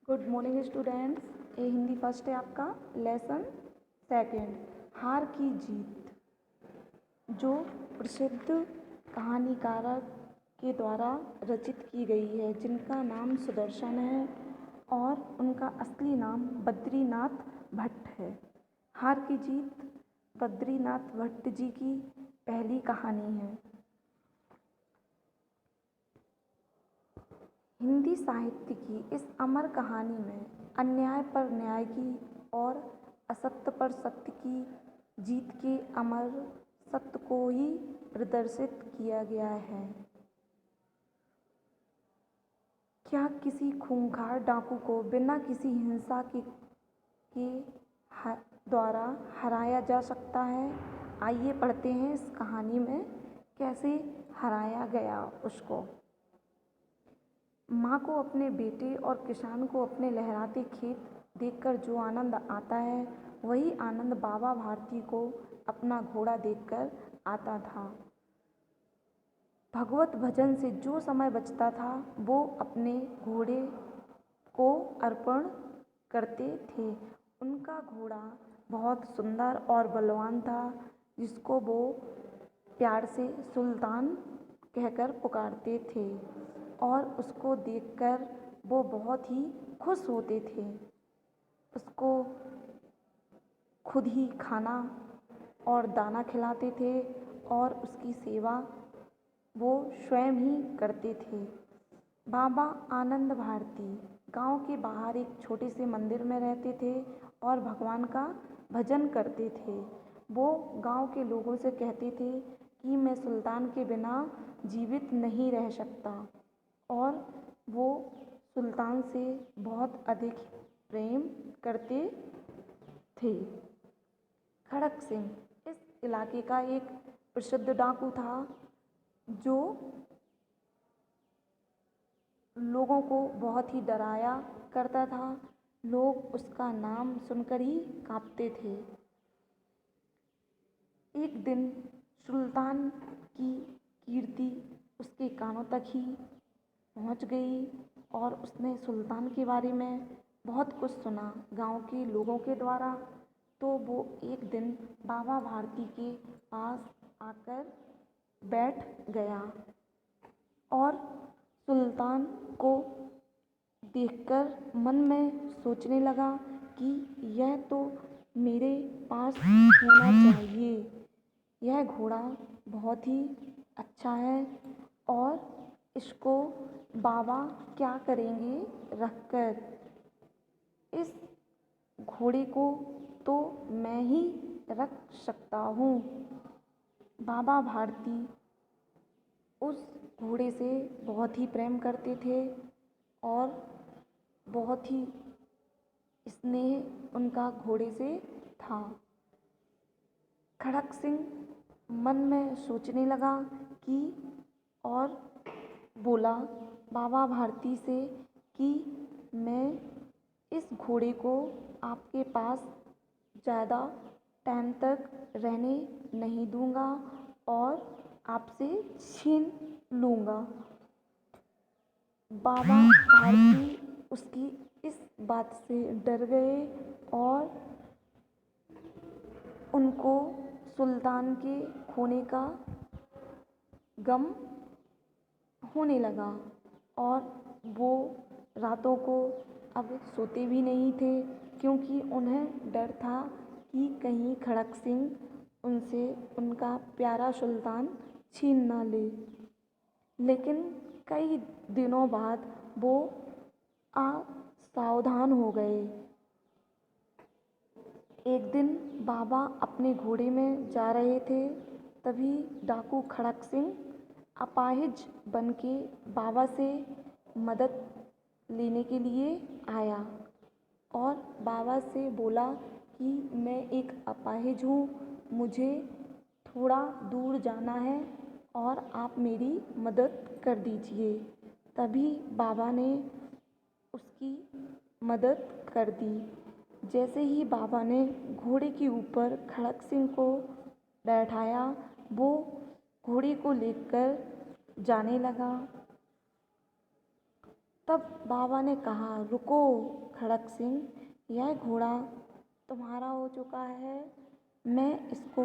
Good morning students. ये Hindi first है आपका लेसन सेकंड, हार की जीत। जो प्रसिद्ध कहानीकारक के द्वारा रचित की गई है, जिनका नाम सुदर्शन है और उनका असली नाम बद्रीनाथ भट्ट है। हार की जीत बद्रीनाथ भट्ट जी की पहली कहानी है। हिंदी साहित्य की इस अमर कहानी में अन्याय पर न्याय की और असत्य पर सत्य की जीत के अमर सत्य को ही प्रदर्शित किया गया है। क्या किसी खूंखार डाकू को बिना किसी हिंसा के द्वारा हराया जा सकता है? आइए पढ़ते हैं इस कहानी में कैसे हराया गया उसको। माँ को अपने बेटे और किसान को अपने लहराते खेत देखकर जो आनंद आता है, वही आनंद बाबा भारती को अपना घोड़ा देखकर आता था। भगवत भजन से जो समय बचता था, वो अपने घोड़े को अर्पण करते थे। उनका घोड़ा बहुत सुंदर और बलवान था, जिसको वो प्यार से सुल्तान कहकर पुकारते थे और उसको देखकर वो बहुत ही खुश होते थे। उसको खुद ही खाना और दाना खिलाते थे और उसकी सेवा वो स्वयं ही करते थे। बाबा आनंद भारती गांव के बाहर एक छोटे से मंदिर में रहते थे और भगवान का भजन करते थे। वो गांव के लोगों से कहते थे कि मैं सुल्तान के बिना जीवित नहीं रह सकता, और वो सुल्तान से बहुत अधिक प्रेम करते थे। खड़क सिंह इस इलाके का एक प्रसिद्ध डाकू था, जो लोगों को बहुत ही डराया करता था। लोग उसका नाम सुनकर ही कांपते थे। एक दिन सुल्तान की कीर्ति उसके कानों तक ही पहुंच गई और उसने सुल्तान के बारे में बहुत कुछ सुना गांव के लोगों के द्वारा। तो वो एक दिन बाबा भारती के पास आकर बैठ गया और सुल्तान को देखकर मन में सोचने लगा कि यह तो मेरे पास होना चाहिए। यह घोड़ा बहुत ही अच्छा है और इसको बाबा क्या करेंगे रखकर। इस घोड़े को तो मैं ही रख सकता हूँ। बाबा भारती उस घोड़े से बहुत ही प्रेम करते थे और बहुत ही स्नेह उनका घोड़े से था। खड़क सिंह मन में सोचने लगा कि और बोला बाबा भारती से कि मैं इस घोड़े को आपके पास ज़्यादा टाइम तक रहने नहीं दूंगा और आपसे छीन लूँगा। बाबा भारती उसकी इस बात से डर गए और उनको सुल्तान के खोने का गम होने लगा और वो रातों को अब सोते भी नहीं थे, क्योंकि उन्हें डर था कि कहीं खड़क सिंह उनसे उनका प्यारा सुल्तान छीन ना ले। लेकिन कई दिनों बाद वो असावधान हो गए। एक दिन बाबा अपने घोड़े में जा रहे थे, तभी डाकू खड़क सिंह अपाहिज बनके बाबा से मदद लेने के लिए आया और बाबा से बोला कि मैं एक अपाहिज हूँ, मुझे थोड़ा दूर जाना है और आप मेरी मदद कर दीजिए। तभी बाबा ने उसकी मदद कर दी। जैसे ही बाबा ने घोड़े के ऊपर खड़क सिंह को बैठाया, वो घोड़े को लेकर जाने लगा। तब बाबा ने कहा, रुको खड़क सिंह, यह घोड़ा तुम्हारा हो चुका है, मैं इसको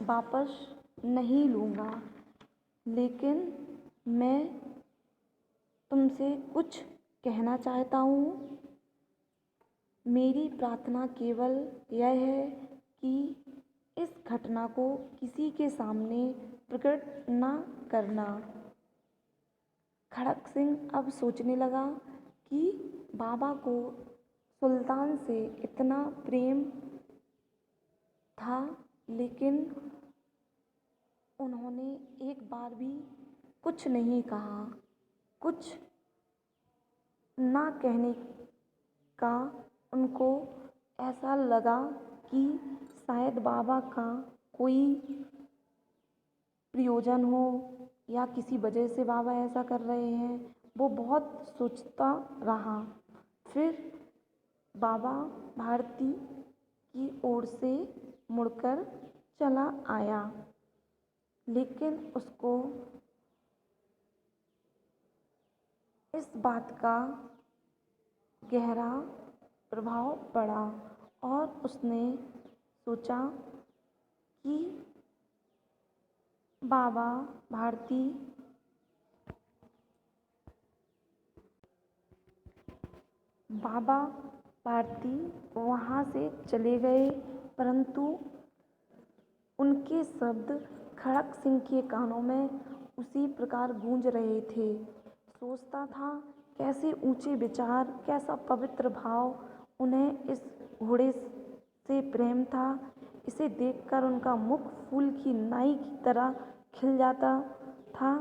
वापस नहीं लूँगा, लेकिन मैं तुमसे कुछ कहना चाहता हूँ। मेरी प्रार्थना केवल यह है कि इस घटना को किसी के सामने प्रकट न करना। खड़क सिंह अब सोचने लगा कि बाबा को सुल्तान से इतना प्रेम था, लेकिन उन्होंने एक बार भी कुछ नहीं कहा। कुछ ना कहने का उनको ऐसा लगा कि शायद बाबा का कोई प्रयोजन हो या किसी वजह से बाबा ऐसा कर रहे हैं। वो बहुत सोचता रहा। फिर बाबा भारती की ओर से मुड़कर चला आया, लेकिन उसको इस बात का गहरा प्रभाव पड़ा और उसने सोचा कि बाबा भारती वहाँ से चले गए, परंतु उनके शब्द खड़क सिंह के कानों में उसी प्रकार गूंज रहे थे। सोचता था, कैसे ऊंचे विचार, कैसा पवित्र भाव उन्हें इस घोड़े से प्रेम था। इसे देखकर उनका मुख फूल की नाई की तरह खिल जाता था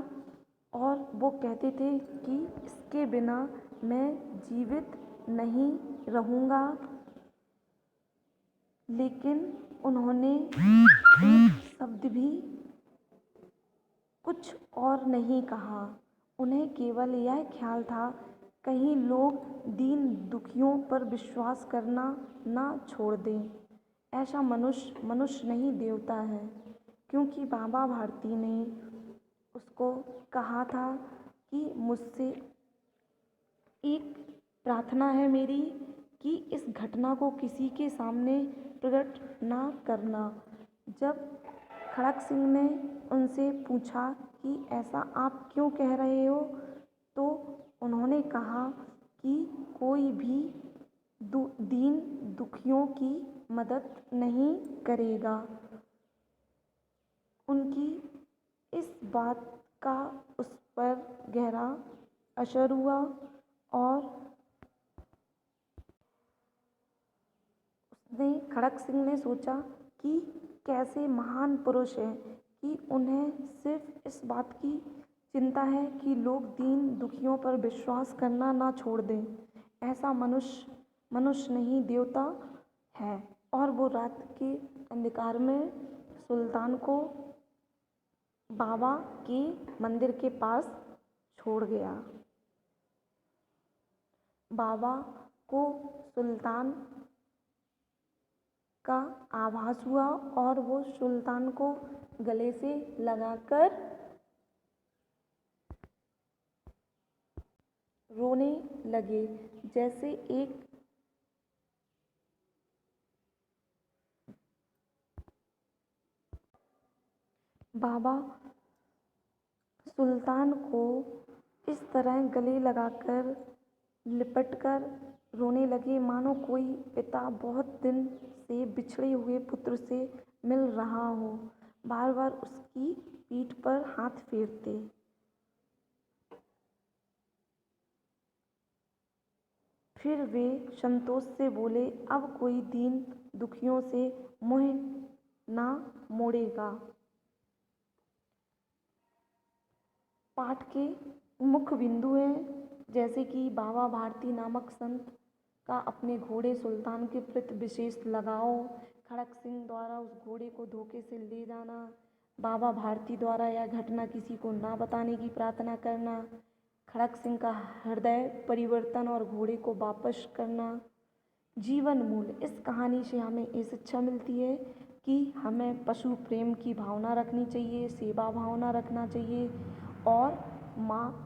और वो कहते थे कि इसके बिना मैं जीवित नहीं रहूँगा। लेकिन उन्होंने एक शब्द भी कुछ और नहीं कहा। उन्हें केवल यह ख्याल था, कहीं लोग दीन दुखियों पर विश्वास करना ना छोड़ दें। ऐसा मनुष्य नहीं देवता है, क्योंकि बाबा भारती ने उसको कहा था कि मुझसे एक प्रार्थना है मेरी कि इस घटना को किसी के सामने प्रकट ना करना। जब खड़क सिंह ने उनसे पूछा कि ऐसा आप क्यों कह रहे हो, तो उन्होंने कहा कि कोई भी दीन दुखियों की मदद नहीं करेगा। उनकी इस बात का उस पर गहरा असर हुआ और खड़क सिंह ने सोचा कि कैसे महान पुरुष हैं कि उन्हें सिर्फ इस बात की चिंता है कि लोग दीन दुखियों पर विश्वास करना ना छोड़ दें। ऐसा मनुष्य नहीं देवता है। और वो रात के अंधकार में सुल्तान को बाबा के मंदिर के पास छोड़ गया। बाबा को सुल्तान का आभास हुआ और वो सुल्तान को गले से लगाकर रोने लगे, जैसे एक बाबा सुल्तान को इस तरह गले लगाकर लिपटकर रोने लगे, मानो कोई पिता बहुत दिन से बिछड़े हुए पुत्र से मिल रहा हो, बार बार उसकी पीठ पर हाथ फेरते। फिर वे संतोष से बोले, अब कोई दीन दुखियों से मुँह ना मोड़ेगा। पाठ के मुख्य बिंदु हैं, जैसे कि बाबा भारती नामक संत का अपने घोड़े सुल्तान के प्रति विशेष लगाव, खड़क सिंह द्वारा उस घोड़े को धोखे से ले जाना, बाबा भारती द्वारा यह घटना किसी को ना बताने की प्रार्थना करना, खड़क सिंह का हृदय परिवर्तन और घोड़े को वापस करना। जीवन मूल्य, इस कहानी से हमें ये शिक्षा मिलती है कि हमें पशु प्रेम की भावना रखनी चाहिए, सेवा भावना रखना चाहिए और माँ